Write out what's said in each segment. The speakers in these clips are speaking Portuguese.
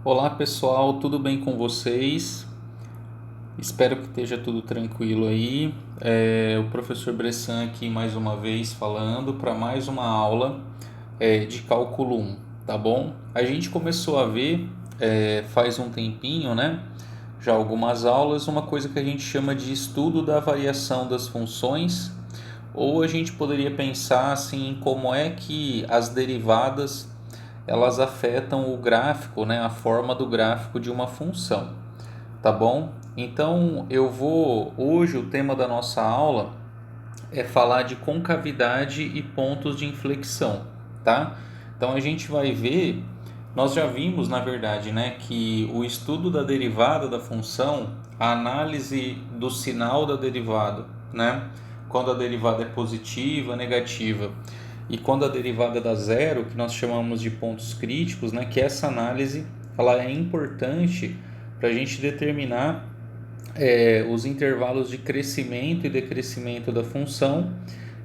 Olá pessoal, tudo bem com vocês? Espero que esteja tudo tranquilo aí. O professor Bressan aqui mais uma vez falando para mais uma aula de cálculo 1, tá bom? A gente começou a ver faz um tempinho, né? Já algumas aulas, uma coisa que a gente chama de estudo da variação das funções, ou a gente poderia pensar assim em como é que as derivadas elas afetam o gráfico, né, a forma do gráfico de uma função, tá bom? Então hoje o tema da nossa aula é falar de concavidade e pontos de inflexão, tá? Então a gente vai ver, nós já vimos na verdade, né, que o estudo da derivada da função, a análise do sinal da derivada, né, quando a derivada é positiva, negativa, e quando a derivada dá zero, que nós chamamos de pontos críticos, né, que essa análise ela é importante para a gente determinar os intervalos de crescimento e decrescimento da função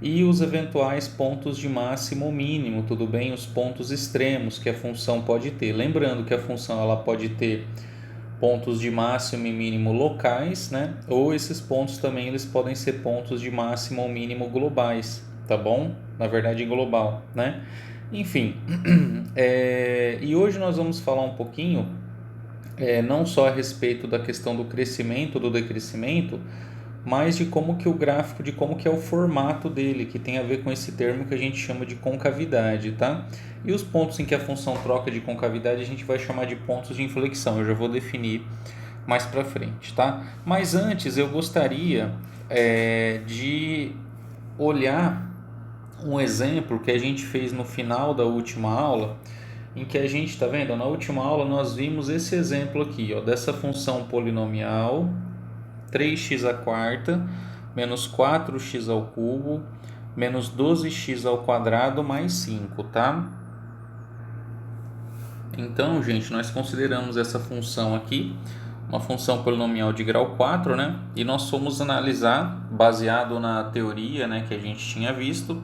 e os eventuais pontos de máximo ou mínimo, tudo bem? Os pontos extremos que a função pode ter. Lembrando que a função ela pode ter pontos de máximo e mínimo locais, né? Ou esses pontos também eles podem ser pontos de máximo ou mínimo globais, tá bom? Na verdade global, né? Enfim, e hoje nós vamos falar um pouquinho não só a respeito da questão do crescimento, do decrescimento, mas de como que o gráfico, de como que é o formato dele, que tem a ver com esse termo que a gente chama de concavidade, tá? E os pontos em que a função troca de concavidade a gente vai chamar de pontos de inflexão, eu já vou definir mais para frente, tá? Mas antes eu gostaria de olhar um exemplo que a gente fez no final da última aula, em que a gente está vendo, na última aula nós vimos esse exemplo aqui, ó, dessa função polinomial 3x à quarta menos 4x ao cubo menos 12x ao quadrado mais 5, tá? Então, gente, nós consideramos essa função aqui uma função polinomial de grau 4, né? E nós fomos analisar, baseado na teoria, né, que a gente tinha visto,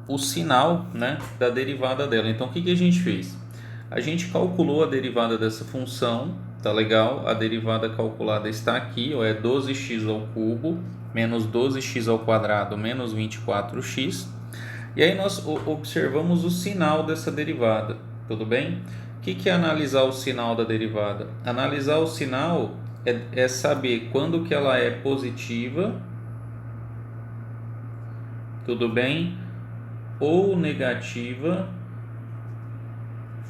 o sinal, né, da derivada dela. Então, o que a gente fez? A gente calculou a derivada dessa função, tá legal? A derivada calculada está aqui, ó, é 12x ao cubo menos 12x ao quadrado menos 24x. E aí nós observamos o sinal dessa derivada, tudo bem? O que é analisar o sinal da derivada? Analisar o sinal é saber quando que ela é positiva, tudo bem? Ou negativa,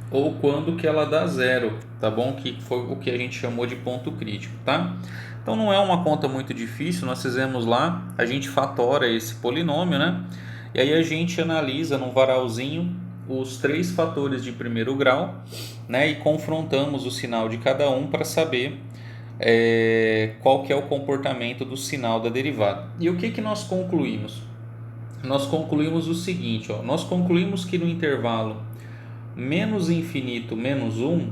ou quando que ela dá zero, tá bom? Que foi o que a gente chamou de ponto crítico, tá? Então não é uma conta muito difícil, nós fizemos lá, a gente fatora esse polinômio, né? E aí a gente analisa num varalzinho os três fatores de primeiro grau, né? E confrontamos o sinal de cada um para saber qual que é o comportamento do sinal da derivada. E o que nós concluímos? Nós concluímos o seguinte, ó, nós concluímos que no intervalo menos infinito menos 1,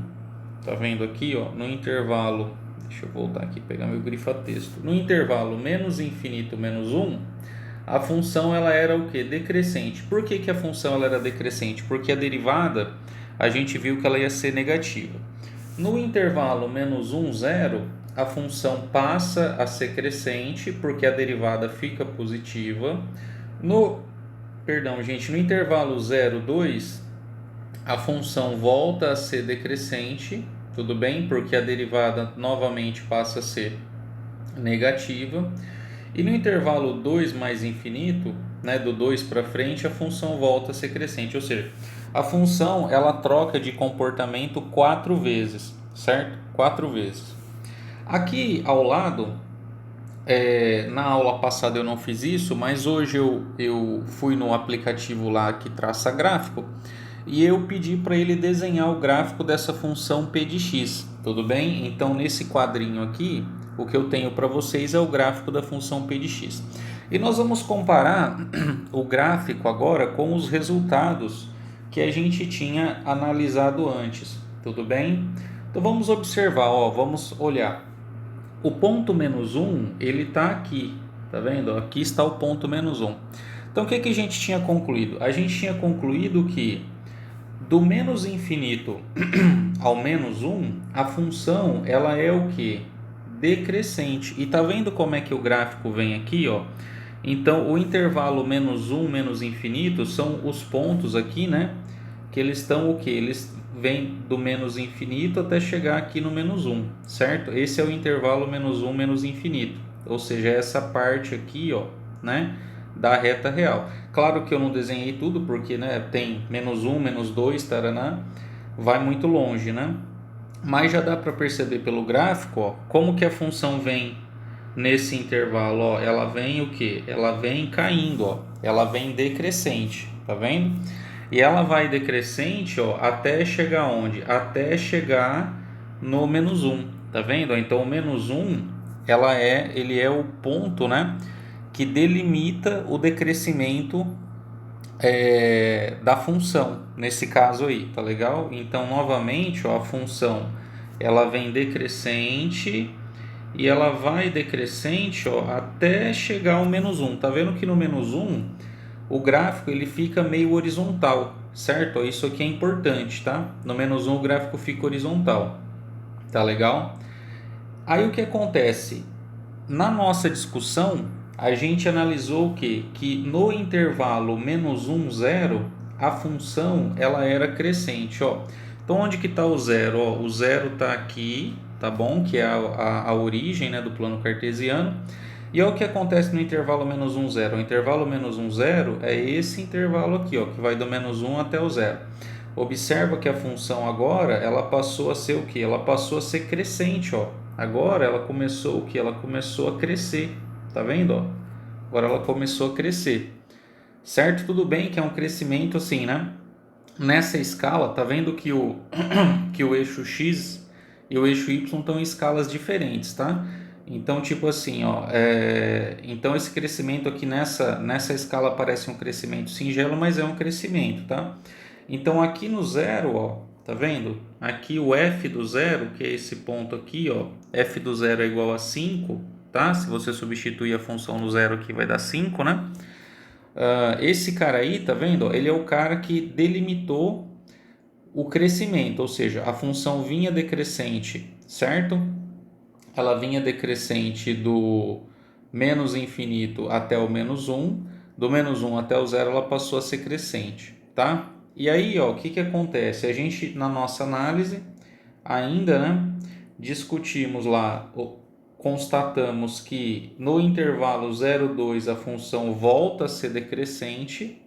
tá vendo aqui, ó, no intervalo, deixa eu voltar aqui, pegar meu grifa-texto, no intervalo menos infinito menos 1, a função ela era o que? Decrescente. Por que a função ela era decrescente? Porque a derivada, a gente viu que ela ia ser negativa. No intervalo menos 1, 0, a função passa a ser crescente, porque a derivada fica positiva. No intervalo 0, 2, a função volta a ser decrescente, tudo bem? Porque a derivada novamente passa a ser negativa. E no intervalo 2 mais infinito, né, do 2 para frente, a função volta a ser crescente. Ou seja, a função ela troca de comportamento 4 vezes, certo? 4 vezes. Aqui ao lado, na aula passada eu não fiz isso, mas hoje eu fui no aplicativo lá que traça gráfico e eu pedi para ele desenhar o gráfico dessa função p de x, tudo bem? Então nesse quadrinho aqui, o que eu tenho para vocês é o gráfico da função p de x. E nós vamos comparar o gráfico agora com os resultados que a gente tinha analisado antes, tudo bem? Então vamos observar, ó, vamos olhar. O ponto menos 1, ele está aqui, tá vendo? Aqui está o ponto menos 1. Então o que a gente tinha concluído? A gente tinha concluído que do menos infinito ao menos 1, a função ela é o que? Decrescente. E tá vendo como é que o gráfico vem aqui, ó? Então, o intervalo menos 1, menos infinito, são os pontos aqui, né? Que eles estão o que? Eles vêm do menos infinito até chegar aqui no menos 1, certo? Esse é o intervalo menos 1, menos infinito. Ou seja, essa parte aqui, ó, né? Da reta real. Claro que eu não desenhei tudo, porque, né, tem menos 1, menos 2, taraná, vai muito longe, né? Mas já dá para perceber pelo gráfico, ó, como que a função vem nesse intervalo, ó, ela vem o que? Ela vem caindo, ó, ela vem decrescente, tá vendo? E ela vai decrescente, ó, até chegar onde? Até chegar no menos 1, tá vendo? Então o menos 1, ele é o ponto, né, que delimita o decrescimento da função, nesse caso aí, tá legal? Então, novamente, ó, a função ela vem decrescente e ela vai decrescente, ó, até chegar ao menos 1. Tá vendo que no menos 1 o gráfico ele fica meio horizontal, certo? Isso aqui é importante, tá? No menos 1 o gráfico fica horizontal, tá legal? Aí o que acontece? Na nossa discussão, a gente analisou o quê? Que no intervalo menos 1, 0, a função ela era crescente, ó. Então, onde que está o zero? Ó, o zero está aqui, tá bom? Que é a origem, né, do plano cartesiano. E olha o que acontece no intervalo menos 1, 0. O intervalo menos 1, 0 é esse intervalo aqui, ó, que vai do menos 1 até o zero. Observa que a função agora, ela passou a ser o quê? Ela passou a ser crescente, ó. Agora ela começou o quê? Ela começou a crescer, tá vendo, ó? Agora ela começou a crescer, certo? Tudo bem que é um crescimento assim, né? Nessa escala, tá vendo que que o eixo x e o eixo y estão em escalas diferentes, tá? Então, tipo assim, ó, então esse crescimento aqui nessa escala parece um crescimento singelo, mas é um crescimento, tá? Então, aqui no zero, ó, tá vendo? Aqui o f do zero, que é esse ponto aqui, ó, f do zero é igual a 5, tá? Se você substituir a função no zero aqui, vai dar 5, né? Esse cara aí, tá vendo? Ele é o cara que delimitou o crescimento, ou seja, a função vinha decrescente, certo? Ela vinha decrescente do menos infinito até o menos 1, do menos 1 até o zero ela passou a ser crescente, tá? E aí, ó, o que que acontece? A gente, na nossa análise, ainda, né, discutimos lá, constatamos que no intervalo 0,2 a função volta a ser decrescente.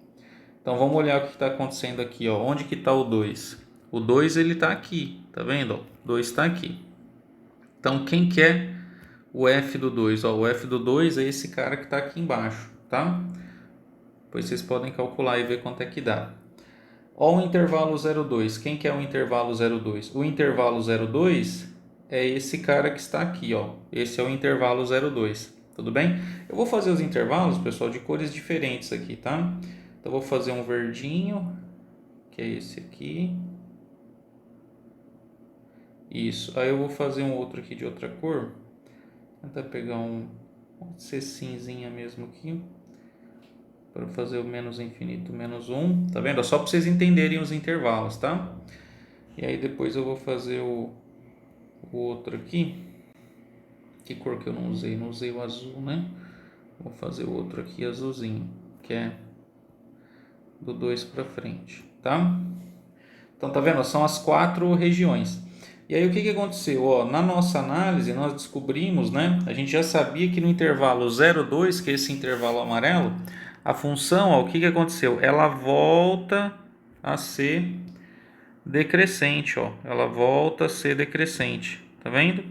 Então vamos olhar o que está acontecendo aqui, ó. Onde que está o 2? O 2 ele está aqui, tá vendo? O 2 está aqui. Então quem que é o f do 2? Ó, o f do 2 é esse cara que está aqui embaixo, tá? Depois vocês podem calcular e ver quanto é que dá. Ó, o intervalo 0,2. Quem que é o intervalo 0,2? O intervalo 0,2 é esse cara que está aqui, ó. Esse é o intervalo 0,2. Tudo bem? Eu vou fazer os intervalos, pessoal, de cores diferentes aqui, tá? Então, eu vou fazer um verdinho, que é esse aqui. Isso. Aí eu vou fazer um outro aqui de outra cor. Vou tentar pegar pode ser cinzinha mesmo aqui. Para fazer o menos infinito, menos 1. Tá vendo? É só para vocês entenderem os intervalos, tá? E aí depois eu vou fazer o outro aqui. Que cor que eu não usei? Não usei o azul, né? Vou fazer o outro aqui azulzinho, que é do 2 para frente, tá? Então, tá vendo? São as 4 regiões. E aí, o que aconteceu? Ó, na nossa análise, nós descobrimos, né? A gente já sabia que no intervalo 0,2, que é esse intervalo amarelo, a função, ó, o que aconteceu? Ela volta a ser decrescente, ó. Ela volta a ser decrescente, tá vendo?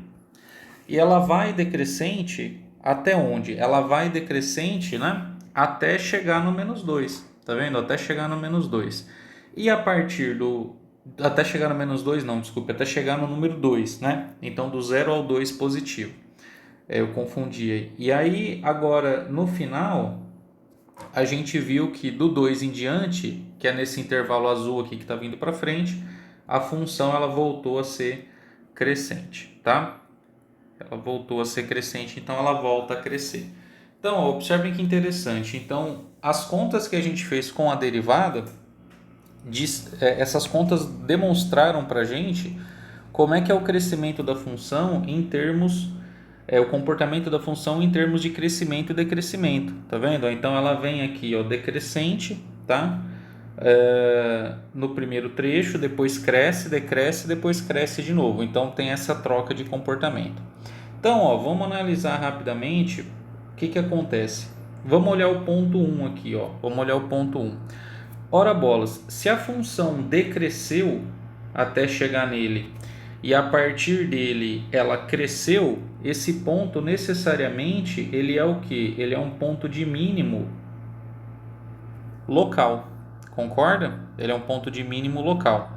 E ela vai decrescente até onde? Ela vai decrescente, né? Até chegar no menos 2, tá vendo? Até chegar no menos 2. E a partir do... Até chegar no menos 2, não, desculpe. Até chegar no número 2, né? Então, do 0 ao 2 positivo. Eu confundi aí. E aí, agora, no final, a gente viu que do 2 em diante, que é nesse intervalo azul aqui que está vindo para frente, a função ela voltou a ser crescente, tá? Ela voltou a ser crescente, então ela volta a crescer. Então, ó, observem que interessante. Então, as contas que a gente fez com a derivada, essas contas demonstraram para a gente como é que é o crescimento da função em termos, o comportamento da função em termos de crescimento e decrescimento, tá vendo? Então ela vem aqui, ó, decrescente, tá? No primeiro trecho, depois cresce, decresce, depois cresce de novo. Então tem essa troca de comportamento. Então, ó, vamos analisar rapidamente o que acontece. Vamos olhar o ponto 1 aqui, ó. Vamos olhar o ponto 1. Ora bolas, se a função decresceu até chegar nele e a partir dele ela cresceu, esse ponto necessariamente ele é o que? Ele é um ponto de mínimo local, concorda? Ele é um ponto de mínimo local.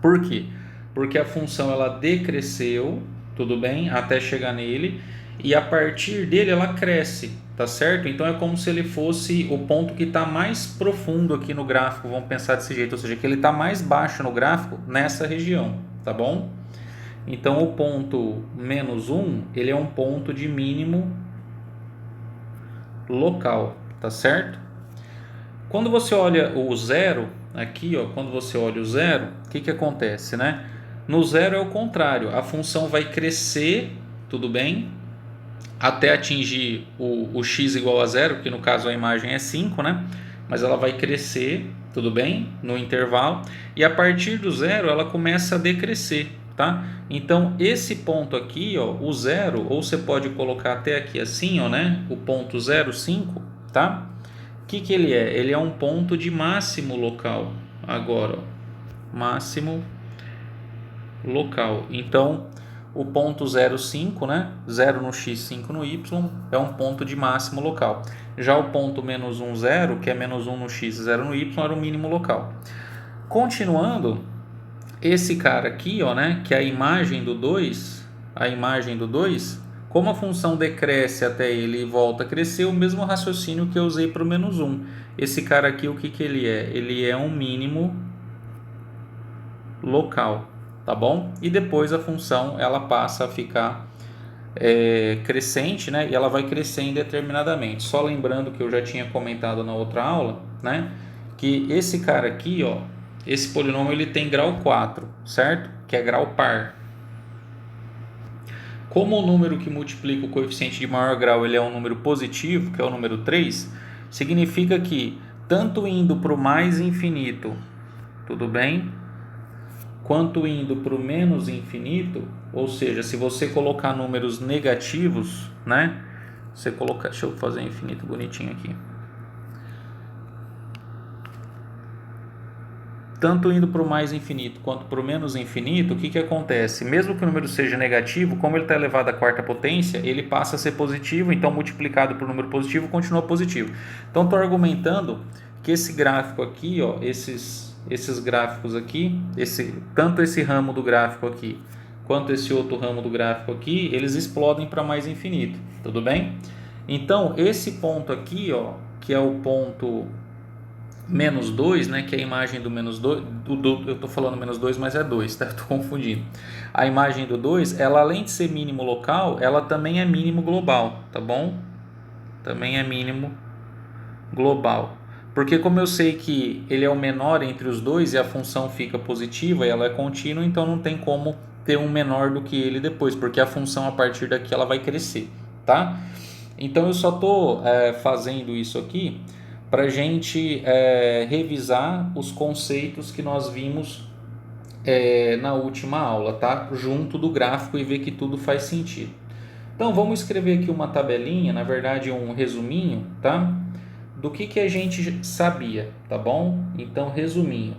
Por quê? Porque a função ela decresceu, tudo bem, até chegar nele e a partir dele ela cresce, tá certo? Então é como se ele fosse o ponto que está mais profundo aqui no gráfico, vamos pensar desse jeito, ou seja, que ele está mais baixo no gráfico nessa região, tá bom? Então o ponto -1, ele é um ponto de mínimo local, tá certo? Quando você olha o zero, aqui, ó, quando você olha o zero, o que acontece, né? No zero é o contrário, a função vai crescer, tudo bem, até atingir o x igual a zero, que no caso a imagem é 5, né? Mas ela vai crescer, tudo bem, no intervalo, e a partir do zero ela começa a decrescer, tá? Então esse ponto aqui, ó, o zero, ou você pode colocar até aqui assim, ó, né? O ponto 0,5, tá? O que ele é? Ele é um ponto de máximo local. Agora, ó, máximo local. Então, o ponto 0,5, né? 0 no x, 5 no y, é um ponto de máximo local. Já o ponto -1, 0, que é -1 no x, 0 no y, era o mínimo local. Continuando, esse cara aqui, ó, né? Que é a imagem do 2, como a função decresce até ele e volta a crescer, o mesmo raciocínio que eu usei para o -1. Esse cara aqui, o que ele é? Ele é um mínimo local, tá bom? E depois a função ela passa a ficar crescente, né? E ela vai crescer indeterminadamente. Só lembrando que eu já tinha comentado na outra aula, né? Que esse cara aqui, ó, esse polinômio ele tem grau 4, certo? Que é grau par. Como o número que multiplica o coeficiente de maior grau ele é um número positivo, que é o número 3, significa que tanto indo para o mais infinito, tudo bem? Quanto indo para o menos infinito, ou seja, se você colocar números negativos, né? Você colocar, deixa eu fazer infinito bonitinho aqui. Tanto indo para o mais infinito quanto para o menos infinito, o que acontece? Mesmo que o número seja negativo, como ele está elevado à quarta potência, ele passa a ser positivo, então multiplicado por número positivo continua positivo. Então estou argumentando que esse gráfico aqui, ó, esses gráficos aqui, tanto esse ramo do gráfico aqui quanto esse outro ramo do gráfico aqui, eles explodem para mais infinito, tudo bem? Então esse ponto aqui, ó, que é o ponto -2, né, que é a imagem do -2, eu estou falando -2, mas é 2, tá? Estou confundindo. A imagem do 2, ela além de ser mínimo local, ela também é mínimo global, tá bom? Também é mínimo global. Porque como eu sei que ele é o menor entre os dois e a função fica positiva e ela é contínua, então não tem como ter um menor do que ele depois, porque a função a partir daqui ela vai crescer, tá? Então eu só estou fazendo isso aqui para a gente revisar os conceitos que nós vimos na última aula, tá? Junto do gráfico e ver que tudo faz sentido. Então vamos escrever aqui uma tabelinha, na verdade um resuminho, tá? Do que a gente sabia, tá bom? Então resuminho.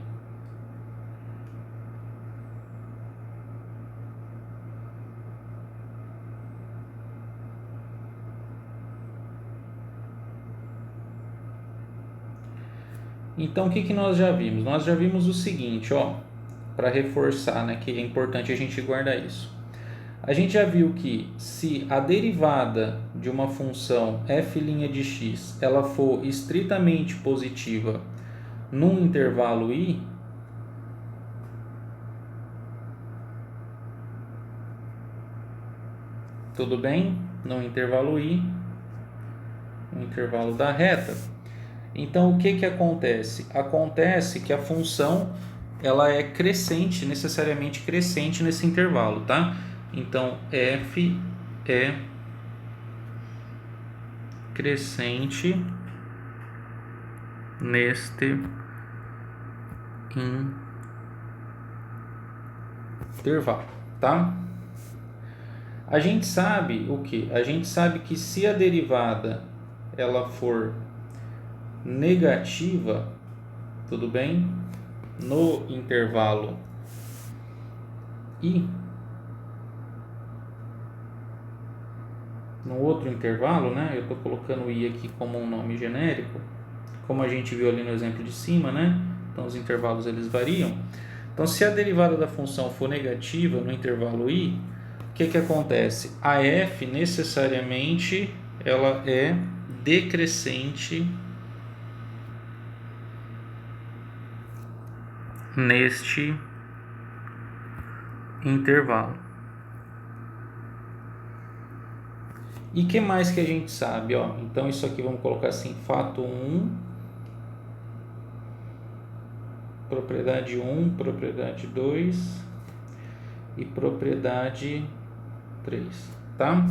Então o que nós já vimos? Nós já vimos o seguinte, ó, para reforçar, né, que é importante a gente guardar isso. A gente já viu que se a derivada de uma função f' de x ela for estritamente positiva num intervalo i, tudo bem? No intervalo i, no intervalo da reta, Então, o que que acontece? Acontece que a função ela é crescente, necessariamente crescente nesse intervalo, tá? Então, f é crescente neste intervalo, tá? A gente sabe o que? A gente sabe que se a derivada ela for negativa, tudo bem? No intervalo I, no outro intervalo, né? Eu estou colocando o I aqui como um nome genérico, como a gente viu ali no exemplo de cima, né? Então os intervalos eles variam. Então se a derivada da função for negativa no intervalo I, o que que acontece? A f necessariamente ela é decrescente neste intervalo. E que mais que a gente sabe? Ó? Então isso aqui vamos colocar assim, fato 1, propriedade 1, propriedade 2 e propriedade 3, tá?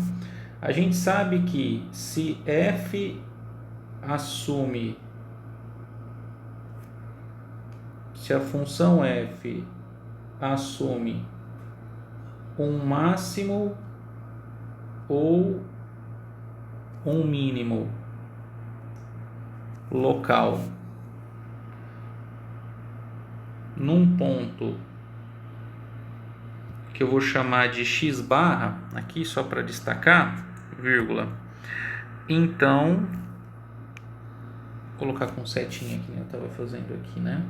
A gente sabe que se f assume, se a função f assume um máximo ou um mínimo local num ponto que eu vou chamar de x barra, aqui só para destacar, vírgula, então, vou colocar com setinha aqui, eu estava fazendo aqui, né?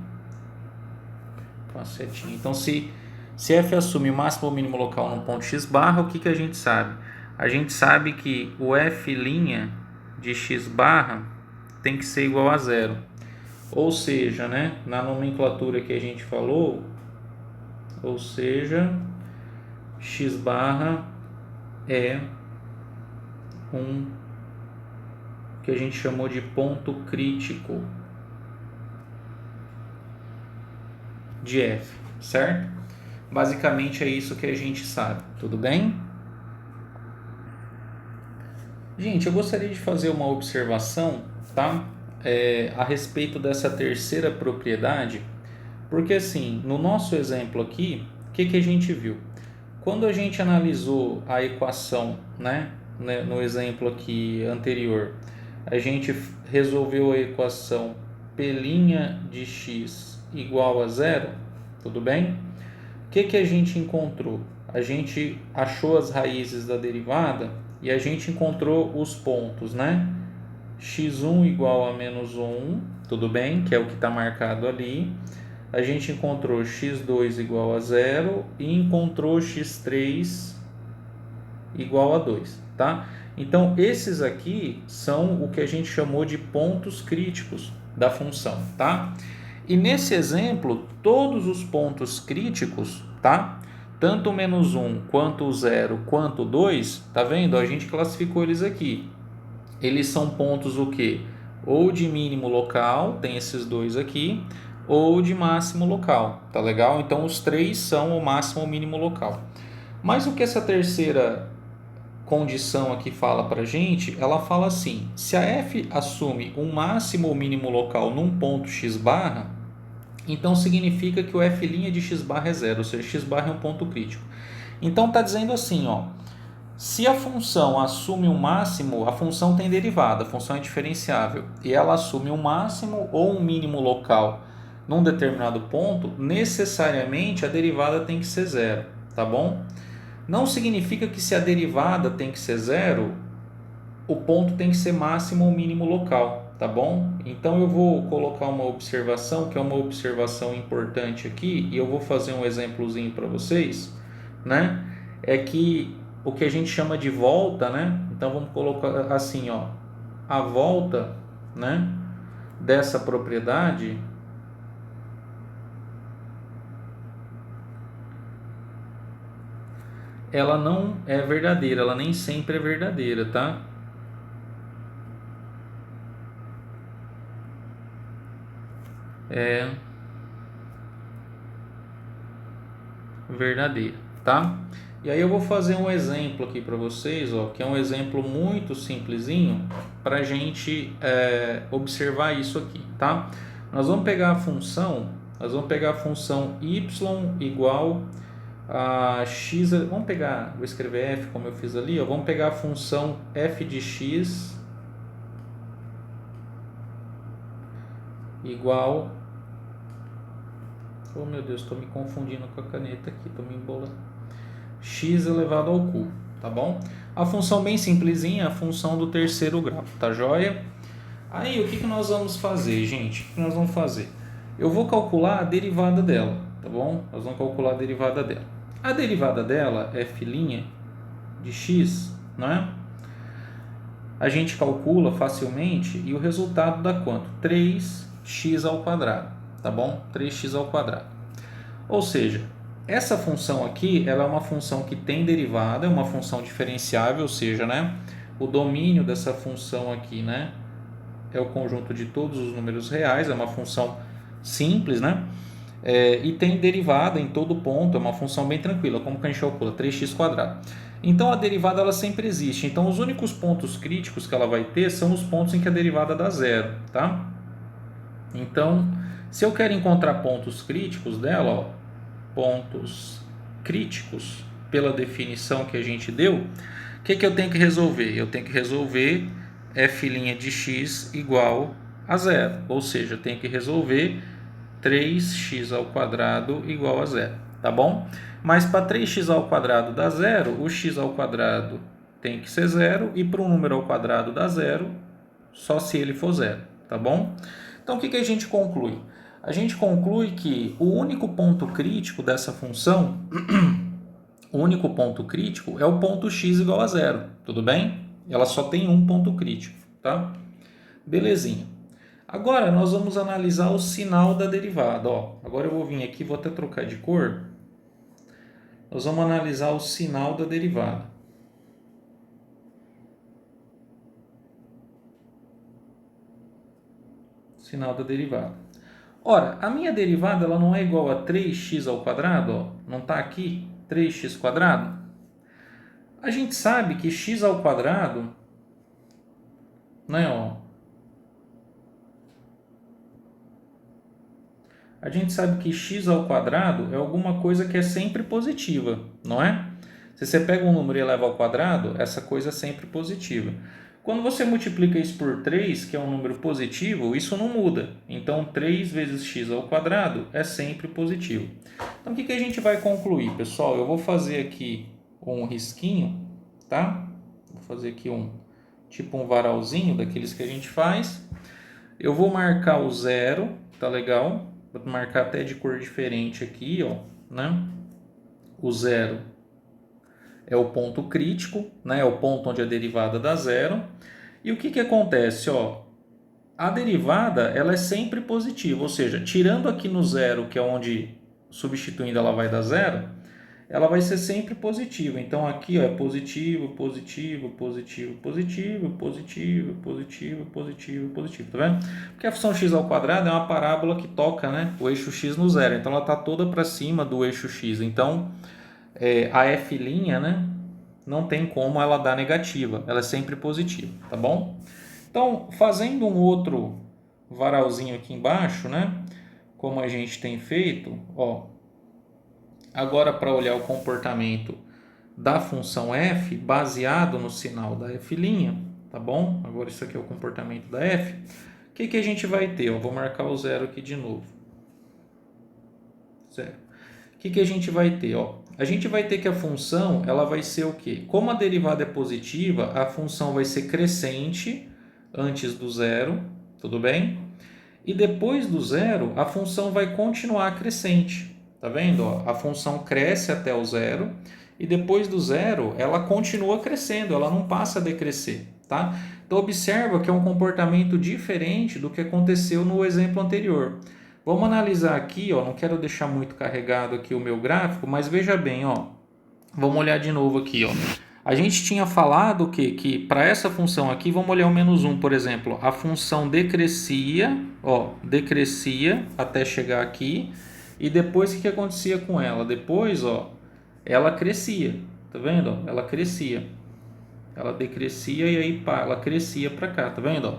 Com a setinha. Então, se f assume o máximo ou mínimo local num ponto x barra, o que a gente sabe? A gente sabe que o f' de x barra tem que ser igual a zero. Ou seja, né, na nomenclatura que a gente falou, ou seja, x barra é um que a gente chamou de ponto crítico de f, certo? Basicamente é isso que a gente sabe, tudo bem? Gente, eu gostaria de fazer uma observação, tá? A respeito dessa terceira propriedade, porque assim, no nosso exemplo aqui, o que a gente viu? Quando a gente analisou a equação, né, no exemplo aqui anterior, a gente resolveu a equação P' de x igual a zero, tudo bem? O que a gente encontrou? A gente achou as raízes da derivada e a gente encontrou os pontos, né? x1 igual a menos 1, tudo bem? Que é o que está marcado ali. A gente encontrou x2 igual a 0 e encontrou x3 igual a 2, tá? Então, esses aqui são o que a gente chamou de pontos críticos da função, tá? E nesse exemplo, todos os pontos críticos, tá? Tanto o menos 1, quanto o 0, quanto o 2, tá vendo? A gente classificou eles aqui. Eles são pontos o quê? Ou de mínimo local, tem esses dois aqui, ou de máximo local, tá legal? Então, os três são o máximo ou mínimo local. Mas o que essa terceira condição aqui fala para a gente, ela fala assim, se a f assume um máximo ou mínimo local num ponto x barra, então significa que o f' de x barra é zero, ou seja, x barra é um ponto crítico. Então está dizendo assim, ó, se a função assume um máximo, a função tem derivada, a função é diferenciável, e ela assume um máximo ou um mínimo local num determinado ponto, necessariamente a derivada tem que ser zero, tá bom? Não significa que se a derivada tem que ser zero, o ponto tem que ser máximo ou mínimo local, tá bom? Então eu vou colocar uma observação, que é uma observação importante aqui, e eu vou fazer um exemplozinho para vocês, né? É que o que a gente chama de volta, né? Então vamos colocar assim, ó, a volta, né, dessa propriedade ela não é verdadeira, ela nem sempre é verdadeira, tá? é verdadeira, tá? E aí eu vou fazer um exemplo aqui para vocês, ó, que é um exemplo muito simplesinho para a gente observar isso aqui, tá? Nós vamos pegar a função y igual a x, vamos pegar, vou escrever f como eu fiz ali, ó, vamos pegar a função f de x igual, oh meu Deus, estou me confundindo com a caneta aqui, estou me embolando, x elevado ao cubo, tá bom? A função bem simplesinha, a função do terceiro grau, tá joia? Aí o que nós vamos fazer, gente? O que nós vamos fazer? Eu vou calcular a derivada dela, tá bom? Nós vamos calcular a derivada dela. A derivada dela é f' de x, né? A gente calcula facilmente e o resultado dá quanto? 3x ao quadrado, tá bom? 3x ao quadrado. Ou seja, essa função aqui, ela é uma função que tem derivada, é uma função diferenciável, ou seja, né, o domínio dessa função aqui, né, é o conjunto de todos os números reais, é uma função simples, né, e tem derivada em todo ponto, é uma função bem tranquila, como que a gente calcula? 3x quadrado. Então a derivada ela sempre existe, então os únicos pontos críticos que ela vai ter são os pontos em que a derivada dá zero, tá? Então, se eu quero encontrar pontos críticos dela, ó, pontos críticos, pela definição que a gente deu, o que eu tenho que resolver? Eu tenho que resolver f' de x igual a zero, ou seja, eu tenho que resolver 3x ao quadrado igual a zero, tá bom? Mas para 3x ao quadrado dar zero, o x ao quadrado tem que ser zero, e para um número ao quadrado dar zero, só se ele for zero, tá bom? Então o que a gente conclui? A gente conclui que o único ponto crítico dessa função, o único ponto crítico é o ponto x igual a zero, tudo bem? Ela só tem um ponto crítico, tá? Belezinha. Agora nós vamos analisar o sinal da derivada, ó. Agora eu vou vir aqui, vou até trocar de cor. Nós vamos analisar o sinal da derivada. Sinal da derivada. Ora, a minha derivada ela não é igual a 3x ao quadrado, ó. Não está aqui 3x quadrado? A gente sabe que x ao quadrado, né, ó, a gente sabe que x ao quadrado é alguma coisa que é sempre positiva, não é? Se você pega um número e eleva ao quadrado, essa coisa é sempre positiva. Quando você multiplica isso por 3, que é um número positivo, isso não muda. Então, 3 vezes x ao quadrado é sempre positivo. Então, o que a gente vai concluir, pessoal? Eu vou fazer aqui um risquinho, tá? Vou fazer aqui tipo um varalzinho daqueles que a gente faz. Eu vou marcar o zero, tá legal? Vou marcar até de cor diferente aqui, ó, né? O zero é o ponto crítico, né? É o ponto onde a derivada dá zero. E o que acontece, ó? A derivada, ela é sempre positiva, ou seja, tirando aqui no zero, que é onde, substituindo, ela vai dar zero, ela vai ser sempre positiva. Então aqui, ó, é positivo, positivo, positivo, positivo, positivo, positivo, positivo, positivo, tá vendo? Porque a função x ao quadrado é uma parábola que toca, né, o eixo x no zero, então ela está toda para cima do eixo x. Então a f', né, não tem como ela dar negativa, ela é sempre positiva, tá bom? Então, fazendo um outro varalzinho aqui embaixo, né, como a gente tem feito, ó, agora para olhar o comportamento da função f baseado no sinal da f', tá bom? Agora isso aqui é o comportamento da f. O que a gente vai ter? Eu vou marcar o zero aqui de novo. Zero. O que a gente vai ter? Ó, a gente vai ter que a função ela vai ser o quê? Como a derivada é positiva, a função vai ser crescente antes do zero, tudo bem? E depois do zero, a função vai continuar crescente. Tá vendo? Ó, a função cresce até o zero e depois do zero ela continua crescendo, ela não passa a decrescer, tá? Então observa que é um comportamento diferente do que aconteceu no exemplo anterior. Vamos analisar aqui, ó, não quero deixar muito carregado aqui o meu gráfico, mas veja bem, ó, vamos olhar de novo aqui, ó. A gente tinha falado que para essa função aqui, vamos olhar o menos 1, por exemplo. A função decrescia, ó, decrescia até chegar aqui. E depois o que acontecia com ela? Depois, ó, ela crescia, tá vendo? Ela crescia. Ela decrescia e aí pá, ela crescia para cá, tá vendo? Ó?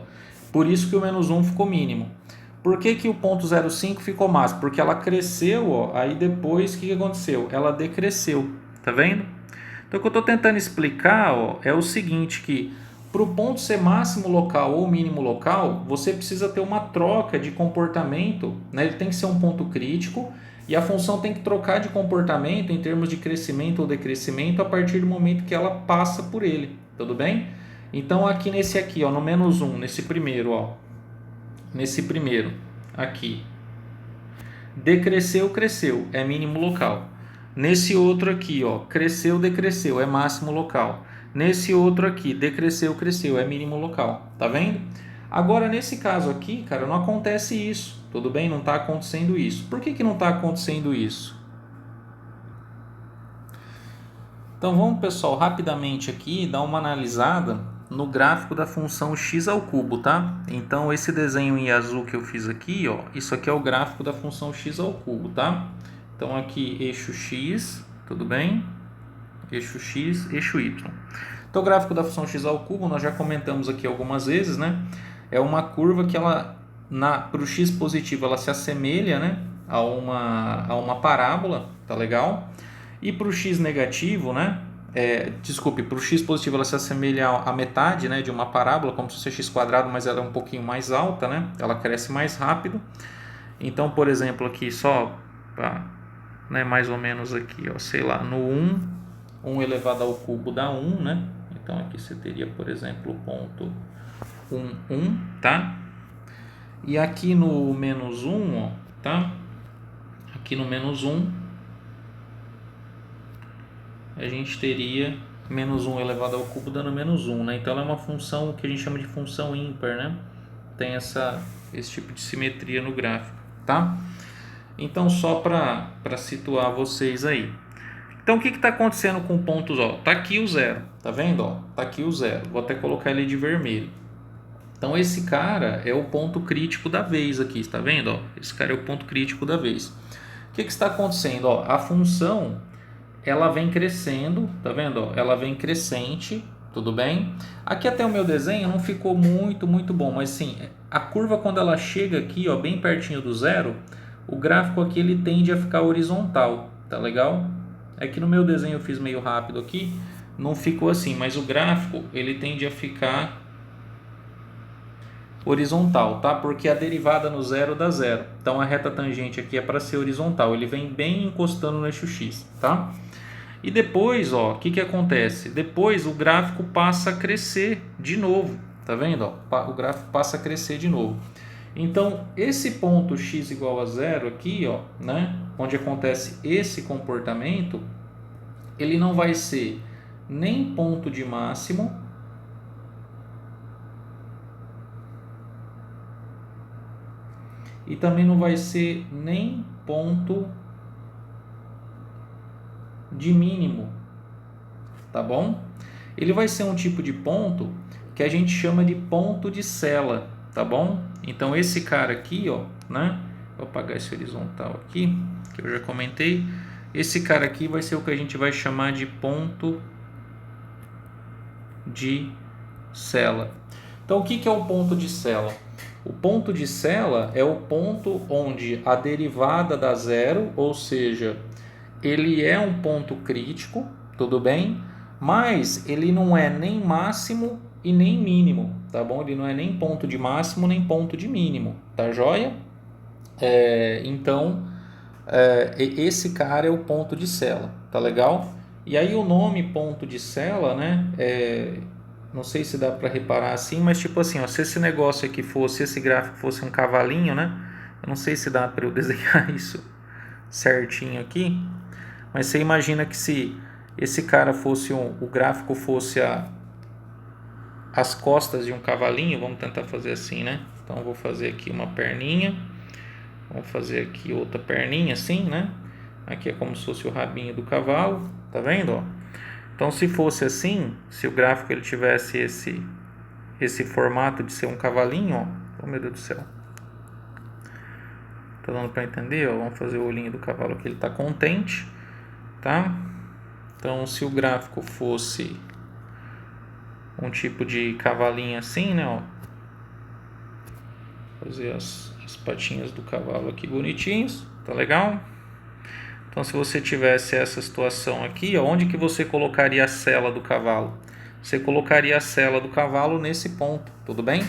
Por isso que o menos 1 ficou mínimo. Por que, que o ponto 0,5 ficou máximo? Porque ela cresceu, ó, aí depois o que aconteceu? Ela decresceu, tá vendo? Então o que eu estou tentando explicar, ó, é o seguinte, que para o ponto ser máximo local ou mínimo local, você precisa ter uma troca de comportamento, né? Ele tem que ser um ponto crítico e a função tem que trocar de comportamento em termos de crescimento ou decrescimento a partir do momento que ela passa por ele, tudo bem? Então aqui nesse aqui, ó, no menos 1, nesse primeiro, ó, nesse primeiro aqui, decresceu, cresceu, é mínimo local. Nesse outro aqui, ó, cresceu, decresceu, é máximo local. Nesse outro aqui, decresceu, cresceu, é mínimo local. Tá vendo? Agora, nesse caso aqui, cara, não acontece isso. Tudo bem? Não está acontecendo isso. Por que não está acontecendo isso? Então, vamos, pessoal, rapidamente aqui dar uma analisada no gráfico da função x ao cubo, tá? Então, esse desenho em azul que eu fiz aqui, ó, isso aqui é o gráfico da função x ao cubo, tá? Então, aqui, eixo x, tudo bem? Eixo x, eixo y. Então, o gráfico da função x ao cubo, nós já comentamos aqui algumas vezes, né? É uma curva que ela, para o x positivo, ela se assemelha, né, a uma parábola, tá legal? E para o x negativo, né? Para o x positivo ela se assemelha à metade, né, de uma parábola, como se fosse x quadrado, mas ela é um pouquinho mais alta, né? Ela cresce mais rápido. Então, por exemplo, aqui só para, né, mais ou menos aqui, ó, sei lá, no 1 elevado ao cubo dá 1, né? Então aqui você teria, por exemplo, o ponto 1, tá? E aqui no menos 1, ó, tá? Aqui no menos 1 a gente teria menos 1 elevado ao cubo dando menos 1, né? Então ela é uma função que a gente chama de função ímpar, né? Tem esse tipo de simetria no gráfico, tá? Então só para situar vocês aí. Então o que está acontecendo com pontos? Ó, tá aqui o zero, tá vendo? Ó, tá aqui o zero. Vou até colocar ele de vermelho. Então esse cara é o ponto crítico da vez aqui, está vendo? Ó, esse cara é o ponto crítico da vez. O que está acontecendo? Ó, a função ela vem crescendo, tá vendo? Ó, ela vem crescente, tudo bem? Aqui até o meu desenho não ficou muito bom, mas sim, a curva quando ela chega aqui, ó, bem pertinho do zero, o gráfico aqui ele tende a ficar horizontal, tá legal? É que no meu desenho eu fiz meio rápido aqui, não ficou assim, mas o gráfico ele tende a ficar horizontal, tá? Porque a derivada no zero dá zero. Então a reta tangente aqui é para ser horizontal, ele vem bem encostando no eixo x, tá? E depois, ó, o que acontece? Depois o gráfico passa a crescer de novo, tá vendo? Ó, o gráfico passa a crescer de novo. Então, esse ponto x igual a zero aqui, ó, né, onde acontece esse comportamento, ele não vai ser nem ponto de máximo, e também não vai ser nem ponto de mínimo, tá bom? Ele vai ser um tipo de ponto que a gente chama de ponto de sela, tá bom? Então esse cara aqui, ó, né? Vou apagar esse horizontal aqui, que eu já comentei. Esse cara aqui vai ser o que a gente vai chamar de ponto de sela. Então o que é o ponto de sela? O ponto de sela é o ponto onde a derivada dá zero, ou seja, ele é um ponto crítico, tudo bem? Mas ele não é nem máximo e nem mínimo, tá bom? Ele não é nem ponto de máximo nem ponto de mínimo, tá joia? Então, esse cara é o ponto de sela, tá legal? E aí o nome ponto de sela, né? Não sei se dá para reparar assim, mas tipo assim, ó, se esse negócio aqui fosse, esse gráfico fosse um cavalinho, né? Eu não sei se dá para eu desenhar isso certinho aqui, mas você imagina que se esse cara fosse o gráfico fosse as costas de um cavalinho, vamos tentar fazer assim, né? Então eu vou fazer aqui uma perninha, vamos fazer aqui outra perninha assim, né? Aqui é como se fosse o rabinho do cavalo, tá vendo? Ó? Então, se fosse assim, se o gráfico ele tivesse esse formato de ser um cavalinho, ó, oh meu Deus do céu, tá dando para entender? Ó, vamos fazer o olhinho do cavalo aqui, ele está contente, tá? Então, se o gráfico fosse um tipo de cavalinho assim, né? Ó, fazer as patinhas do cavalo aqui bonitinhos, tá legal? Então, se você tivesse essa situação aqui, onde que você colocaria a sela do cavalo? Você colocaria a sela do cavalo nesse ponto, tudo bem?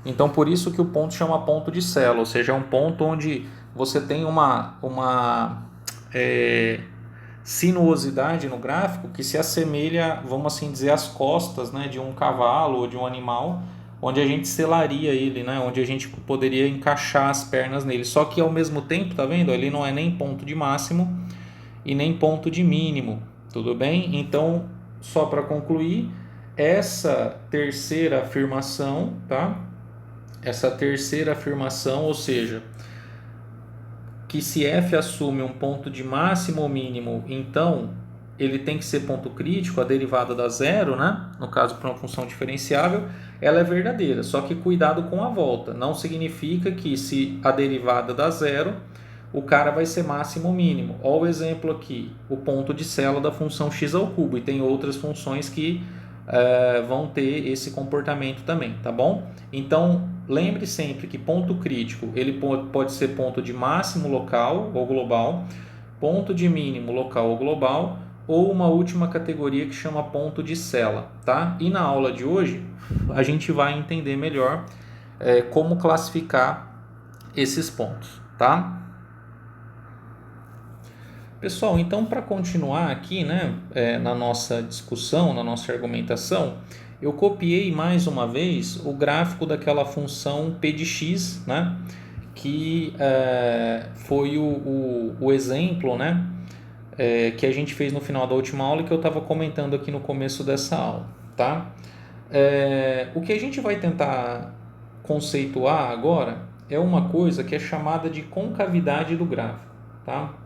Então, por isso que o ponto chama ponto de sela, ou seja, é um ponto onde você tem uma sinuosidade no gráfico que se assemelha, vamos assim dizer, às costas, né, de um cavalo ou de um animal, onde a gente selaria ele, né, onde a gente poderia encaixar as pernas nele. Só que ao mesmo tempo, tá vendo? Ele não é nem ponto de máximo e nem ponto de mínimo, tudo bem? Então, só para concluir, essa terceira afirmação, tá? Essa terceira afirmação, ou seja, que se f assume um ponto de máximo ou mínimo, então ele tem que ser ponto crítico, a derivada da zero, né? No caso, para uma função diferenciável, ela é verdadeira. Só que cuidado com a volta. Não significa que se a derivada dá zero, o cara vai ser máximo ou mínimo. Olha o exemplo aqui, o ponto de célula da função x ao cubo. E tem outras funções que vão ter esse comportamento também, tá bom? Então, lembre sempre que ponto crítico ele pode ser ponto de máximo local ou global, ponto de mínimo local ou global, ou uma última categoria que chama ponto de sela, tá? E na aula de hoje a gente vai entender melhor como classificar esses pontos, tá? Pessoal, então para continuar aqui, né, na nossa discussão, na nossa argumentação, eu copiei mais uma vez o gráfico daquela função p de x, né, que foi o exemplo, né, que a gente fez no final da última aula e que eu estava comentando aqui no começo dessa aula, tá? O que a gente vai tentar conceituar agora é uma coisa que é chamada de concavidade do gráfico, tá?